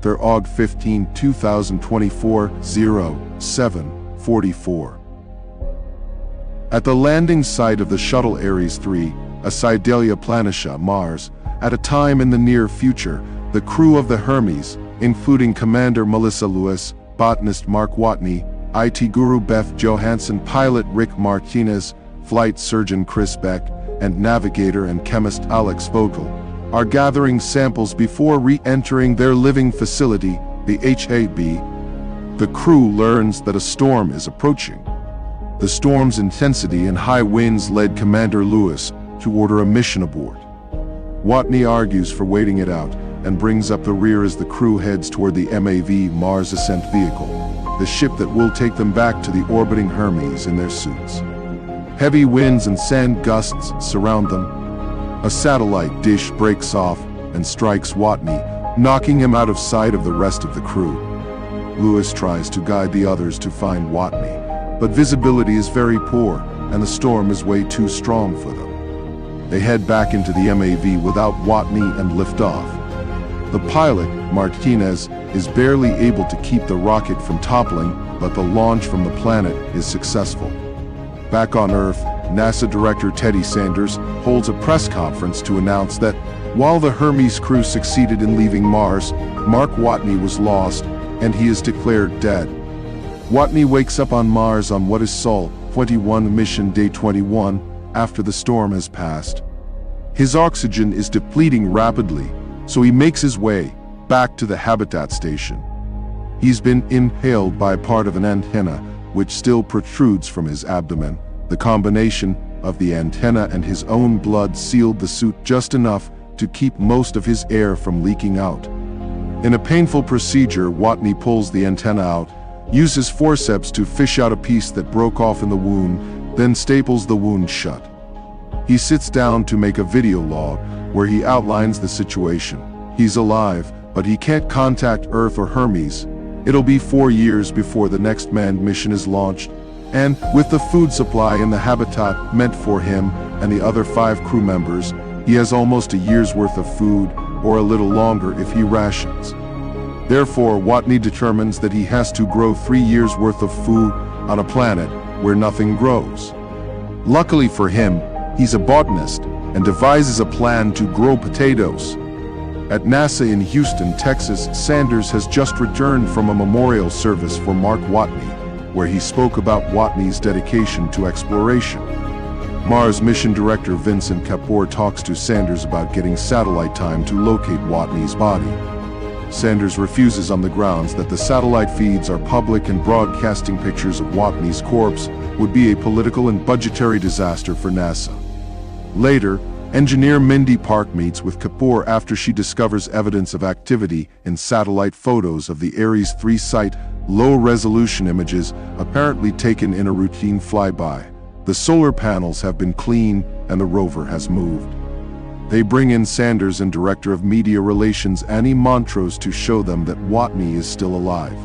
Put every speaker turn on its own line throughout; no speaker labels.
They're Aug 15, 2024, 07:44. At the landing site of the shuttle Ares 3, a Cydalia Planitia, Mars, at a time in the near future, the crew of the Hermes, including Commander Melissa Lewis, botanist Mark Watney, IT guru Beth Johansson, pilot Rick Martinez, flight surgeon Chris Beck, and navigator and chemist Alex Vogel, are gathering samples before re-entering their living facility, the HAB. The crew learns that a storm is approaching. The storm's intensity and high winds led Commander Lewis to order a mission abort. Watney argues for waiting it out and brings up the rear as the crew heads toward the MAV Mars Ascent Vehicle, the ship that will take them back to the orbiting Hermes in their suits. Heavy winds and sand gusts surround them. A satellite dish breaks off and strikes Watney, knocking him out of sight of the rest of the crew. Lewis tries to guide the others to find Watney, but visibility is very poor and the storm is way too strong for them. They head back into the MAV without Watney and lift off. The pilot, Martinez, is barely able to keep the rocket from toppling, but the launch from the planet is successful. Back on Earth, NASA Director Teddy Sanders holds a press conference to announce that while the Hermes crew succeeded in leaving Mars, Mark Watney was lost and he is declared dead. Watney wakes up on Mars on what is Sol 21 mission day 21 after the storm has passed. His oxygen is depleting rapidly, so he makes his way back to the habitat station. He's been impaled by part of an antenna which still protrudes from his abdomen. The combination of the antenna and his own blood sealed the suit just enough to keep most of his air from leaking out. In a painful procedure, Watney pulls the antenna out, uses forceps to fish out a piece that broke off in the wound, then staples the wound shut. He sits down to make a video log where he outlines the situation. He's alive, but he can't contact Earth or Hermes. It'll be 4 years before the next manned mission is launched, and with the food supply in the habitat meant for him and the other 5 crew members, he has almost a year's worth of food, or a little longer if he rations. Therefore, Watney determines that he has to grow 3 years' worth of food on a planet where nothing grows. Luckily for him, he's a botanist and devises a plan to grow potatoes. At NASA in Houston, Texas, Sanders has just returned from a memorial service for Mark Watney, where he spoke about Watney's dedication to exploration. Mars mission director Vincent Kapoor talks to Sanders about getting satellite time to locate Watney's body. Sanders refuses on the grounds that the satellite feeds are public and broadcasting pictures of Watney's corpse would be a political and budgetary disaster for NASA. Later, engineer Mindy Park meets with Kapoor after she discovers evidence of activity in satellite photos of the Ares 3 site, low-resolution images apparently taken in a routine flyby. The solar panels have been cleaned and the rover has moved. They bring in Sanders and Director of Media Relations Annie Montrose to show them that Watney is still alive.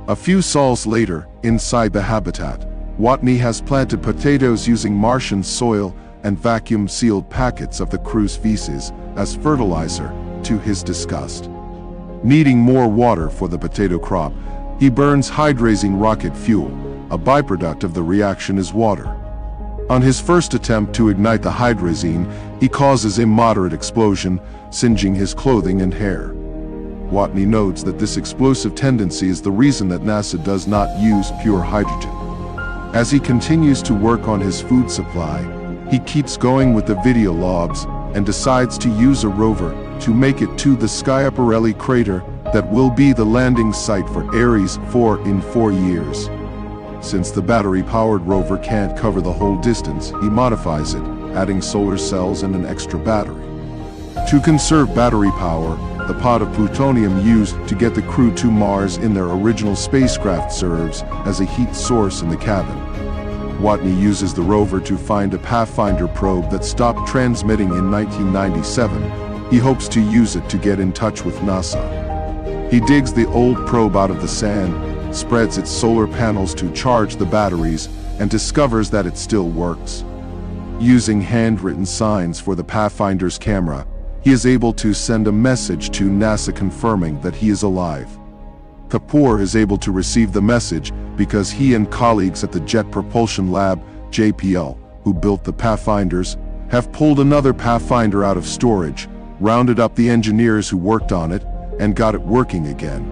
A few sols later, inside the habitat, Watney has planted potatoes using Martian soil and vacuum-sealed packets of the crew's feces as fertilizer, to his disgust. Needing more water for the potato crop, he burns hydrazine rocket fuel. A byproduct of the reaction is water. On his first attempt to ignite the hydrazine, he causes a moderate explosion, singeing his clothing and hair. Watney notes that this explosive tendency is the reason that NASA does not use pure hydrogen. As he continues to work on his food supply, he keeps going with the video logs and decides to use a rover to make it to the Schiaparelli crater that will be the landing site for Ares 4 in 4 years. Since the battery-powered rover can't cover the whole distance, he modifies it, adding solar cells and an extra battery. To conserve battery power, the pot of plutonium used to get the crew to Mars in their original spacecraft serves as a heat source in the cabin. Watney uses the rover to find a Pathfinder probe that stopped transmitting in 1997. He hopes to use it to get in touch with NASA. He digs the old probe out of the sand, spreads its solar panels to charge the batteries, and discovers that it still works. Using handwritten signs for the Pathfinder's camera, he is able to send a message to NASA confirming that he is alive. Kapoor is able to receive the message because he and colleagues at the Jet Propulsion Lab, JPL, who built the Pathfinders, have pulled another Pathfinder out of storage, rounded up the engineers who worked on it, and got it working again.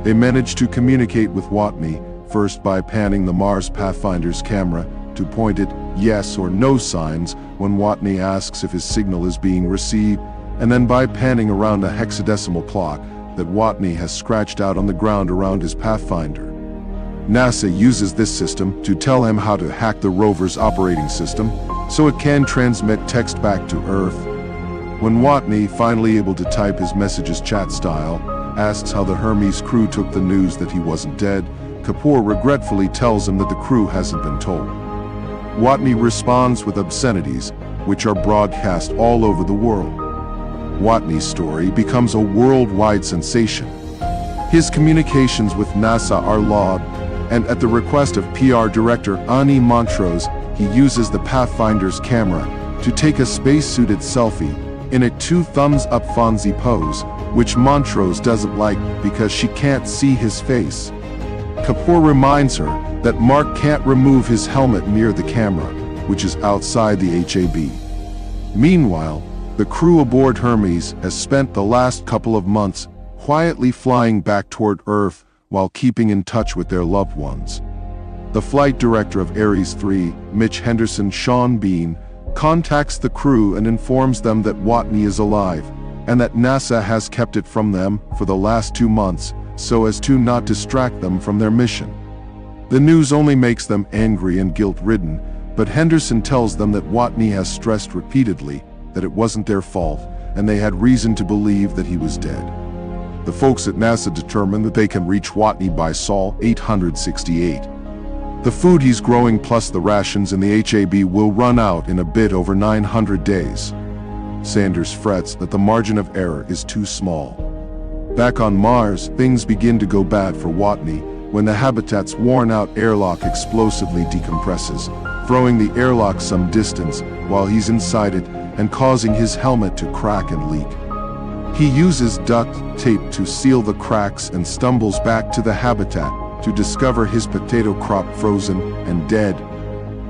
They managed to communicate with Watney, first by panning the Mars Pathfinder's camera to pointed yes or no signs when Watney asks if his signal is being received, and then by panning around a hexadecimal clock that Watney has scratched out on the ground around his Pathfinder. NASA uses this system to tell him how to hack the rover's operating system so it can transmit text back to Earth. When Watney, finally able to type his messages chat style, asks how the Hermes crew took the news that he wasn't dead, Kapoor regretfully tells him that the crew hasn't been told. Watney responds with obscenities, which are broadcast all over the world. Watney's story becomes a worldwide sensation. His communications with NASA are logged, and at the request of PR director Ani Montrose, he uses the Pathfinder's camera to take a spacesuited selfie in a two-thumbs-up Fonzie pose, which Montrose doesn't like because she can't see his face. Kapoor reminds her that Mark can't remove his helmet near the camera, which is outside the HAB. Meanwhile, the crew aboard Hermes has spent the last couple of months quietly flying back toward Earth while keeping in touch with their loved ones. The flight director of Ares 3, Mitch Henderson Sean Bean, contacts the crew and informs them that Watney is alive, and that NASA has kept it from them for the last 2 months so as to not distract them from their mission. The news only makes them angry and guilt-ridden, but Henderson tells them that Watney has stressed repeatedly that it wasn't their fault, and they had reason to believe that he was dead. The folks at NASA determine that they can reach Watney by Sol 868. The food he's growing plus the rations in the HAB will run out in a bit over 900 days. Sanders frets that the margin of error is too small. Back on Mars, things begin to go bad for Watney when the habitat's worn-out airlock explosively decompresses, throwing the airlock some distance while he's inside it and causing his helmet to crack and leak. He uses duct tape to seal the cracks and stumbles back to the habitat to discover his potato crop frozen and dead.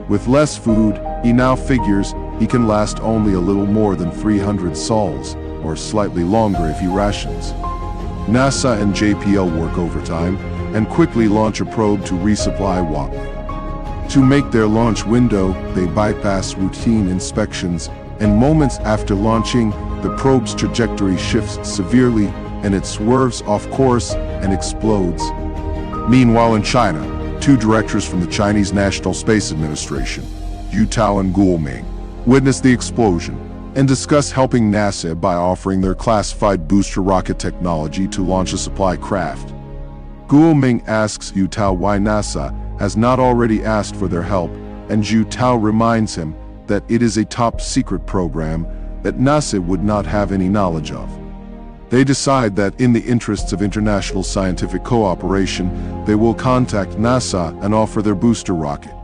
With less food, he now figures he can last only a little more than 300 sols, or slightly longer if he rations. NASA and JPL work overtime and quickly launch a probe to resupply Watney. To make their launch window, they bypass routine inspections, and moments after launching, the probe's trajectory shifts severely and it swerves off course and explodes. Meanwhile in China, 2 directors from the Chinese National Space Administration, Yu Tao and Guo Ming, witness the explosion and discuss helping NASA by offering their classified booster rocket technology to launch a supply craft. Guo Ming asks Yu Tao why NASA has not already asked for their help, and Yu Tao reminds him that it is a top-secret program that NASA would not have any knowledge of. They decide that in the interests of international scientific cooperation, they will contact NASA and offer their booster rocket.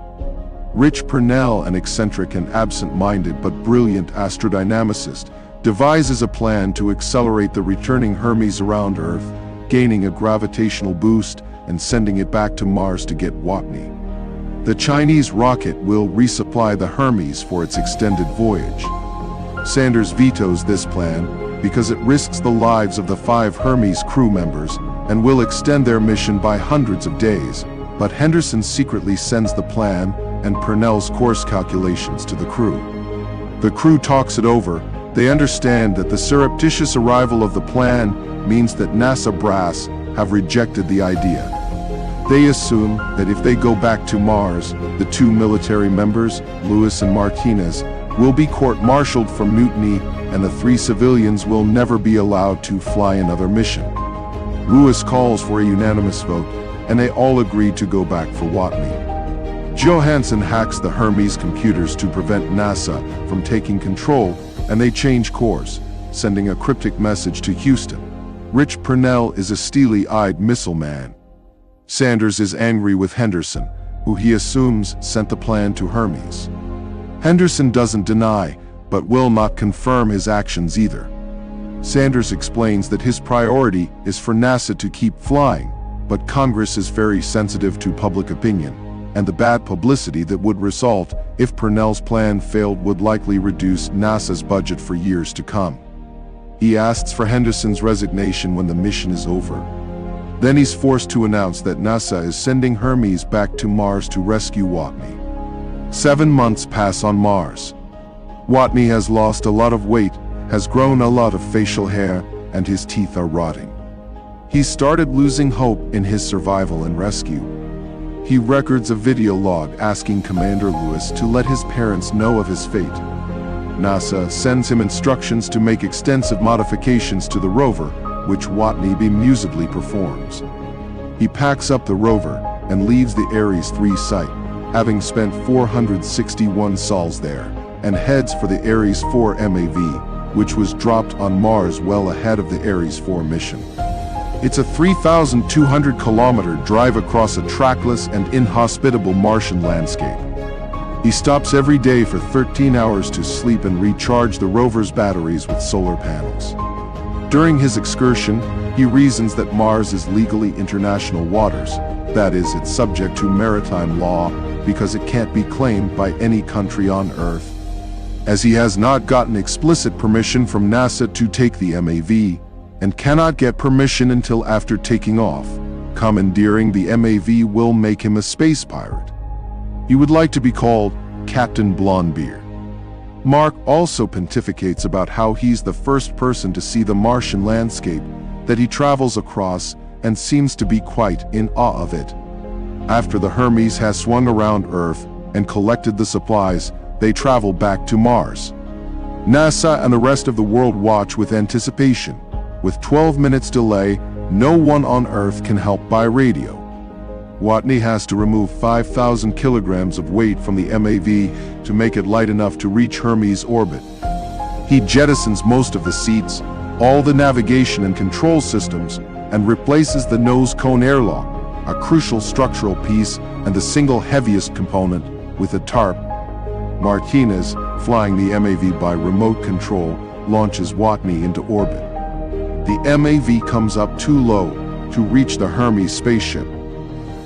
Rich Purnell, an eccentric and absent-minded but brilliant astrodynamicist, devises a plan to accelerate the returning Hermes around Earth, gaining a gravitational boost and sending it back to Mars to get Watney. The Chinese rocket will resupply the Hermes for its extended voyage. Sanders vetoes this plan because it risks the lives of the 5 Hermes crew members and will extend their mission by hundreds of days, but Henderson secretly sends the plan and Purnell's course calculations to the crew. The crew talks it over. They understand that the surreptitious arrival of the plan means that NASA brass have rejected the idea. They assume that if they go back to Mars, the 2 military members, Lewis and Martinez, will be court-martialed for mutiny, and the 3 civilians will never be allowed to fly another mission. Lewis calls for a unanimous vote, and they all agree to go back for Watney. Johansson hacks the Hermes computers to prevent NASA from taking control, and they change course, sending a cryptic message to Houston. Rich Purnell is a steely-eyed missile man. Sanders is angry with Henderson, who he assumes sent the plan to Hermes. Henderson doesn't deny, but will not confirm his actions either. Sanders explains that his priority is for NASA to keep flying, but Congress is very sensitive to public opinion, and the bad publicity that would result if Purnell's plan failed would likely reduce NASA's budget for years to come. He asks for Henderson's resignation when the mission is over. Then he's forced to announce that NASA is sending Hermes back to Mars to rescue Watney. 7 months pass on Mars. Watney has lost a lot of weight, has grown a lot of facial hair, and his teeth are rotting. He started losing hope in his survival and rescue. He records a video log asking Commander Lewis to let his parents know of his fate. NASA sends him instructions to make extensive modifications to the rover, which Watney bemusically performs. He packs up the rover and leaves the Ares 3 site, having spent 461 sols there, and heads for the Ares 4 MAV, which was dropped on Mars well ahead of the Ares 4 mission. It's a 3,200-kilometer drive across a trackless and inhospitable Martian landscape. He stops every day for 13 hours to sleep and recharge the rover's batteries with solar panels. During his excursion, he reasons that Mars is legally international waters, that is, it's subject to maritime law because it can't be claimed by any country on Earth. As he has not gotten explicit permission from NASA to take the MAV, and cannot get permission until after taking off, commandeering the MAV will make him a space pirate. He would like to be called Captain Blondebeard. Mark also pontificates about how he's the first person to see the Martian landscape that he travels across and seems to be quite in awe of it. After the Hermes has swung around Earth and collected the supplies, they travel back to Mars. NASA and the rest of the world watch with anticipation. With 12 minutes delay, no one on Earth can help by radio. Watney has to remove 5,000 kilograms of weight from the MAV to make it light enough to reach Hermes orbit. He jettisons most of the seats, all the navigation and control systems, and replaces the nose cone airlock, a crucial structural piece and the single heaviest component, with a tarp. Martinez, flying the MAV by remote control, launches Watney into orbit. The MAV comes up too low to reach the Hermes spaceship.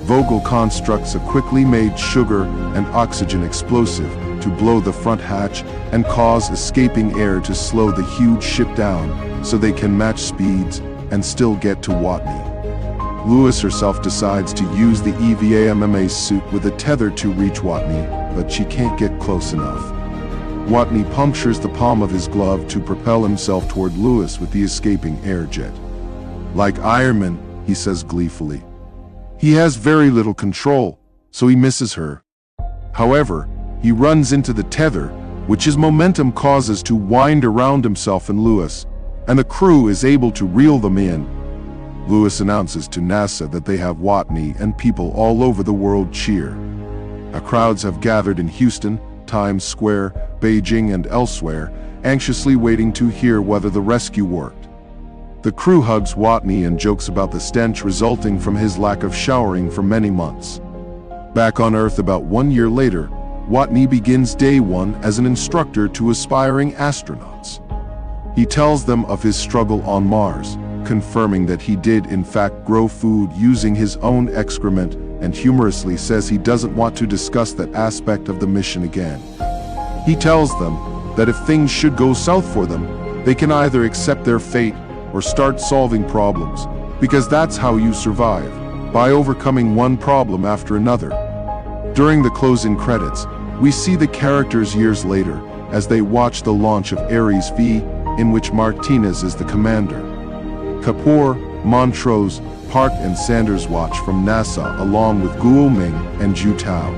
Vogel constructs a quickly made sugar and oxygen explosive to blow the front hatch and cause escaping air to slow the huge ship down so they can match speeds and still get to Watney. Lewis herself decides to use the EVA MMA suit with a tether to reach Watney, but she can't get close enough. Watney punctures the palm of his glove to propel himself toward Lewis with the escaping air jet. Like Iron Man, he says gleefully. He has very little control, so he misses her. However, he runs into the tether, which his momentum causes to wind around himself and Lewis, and the crew is able to reel them in. Lewis announces to NASA that they have Watney, and people all over the world cheer. Crowds have gathered in Houston, Times Square, Beijing, and elsewhere, anxiously waiting to hear whether the rescue worked. The crew hugs Watney and jokes about the stench resulting from his lack of showering for many months. Back on Earth about 1 year later, Watney begins day one as an instructor to aspiring astronauts. He tells them of his struggle on Mars, confirming that he did in fact grow food using his own excrement, and humorously says he doesn't want to discuss that aspect of the mission again. He tells them that if things should go south for them, they can either accept their fate or start solving problems, because that's how you survive, by overcoming one problem after another. During the closing credits, we see the characters years later as they watch the launch of Ares V, in which Martinez is the commander. Kapoor, Montrose, Park and Sanders watch from NASA along with Guo Ming and Zhu Tao.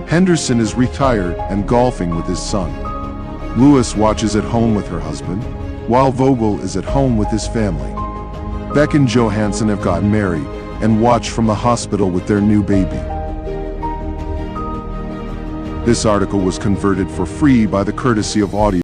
Henderson is retired and golfing with his son. Lewis watches at home with her husband, while Vogel is at home with his family. Beck and Johansson have gotten married and watch from the hospital with their new baby. This article was converted for free by the courtesy of audio.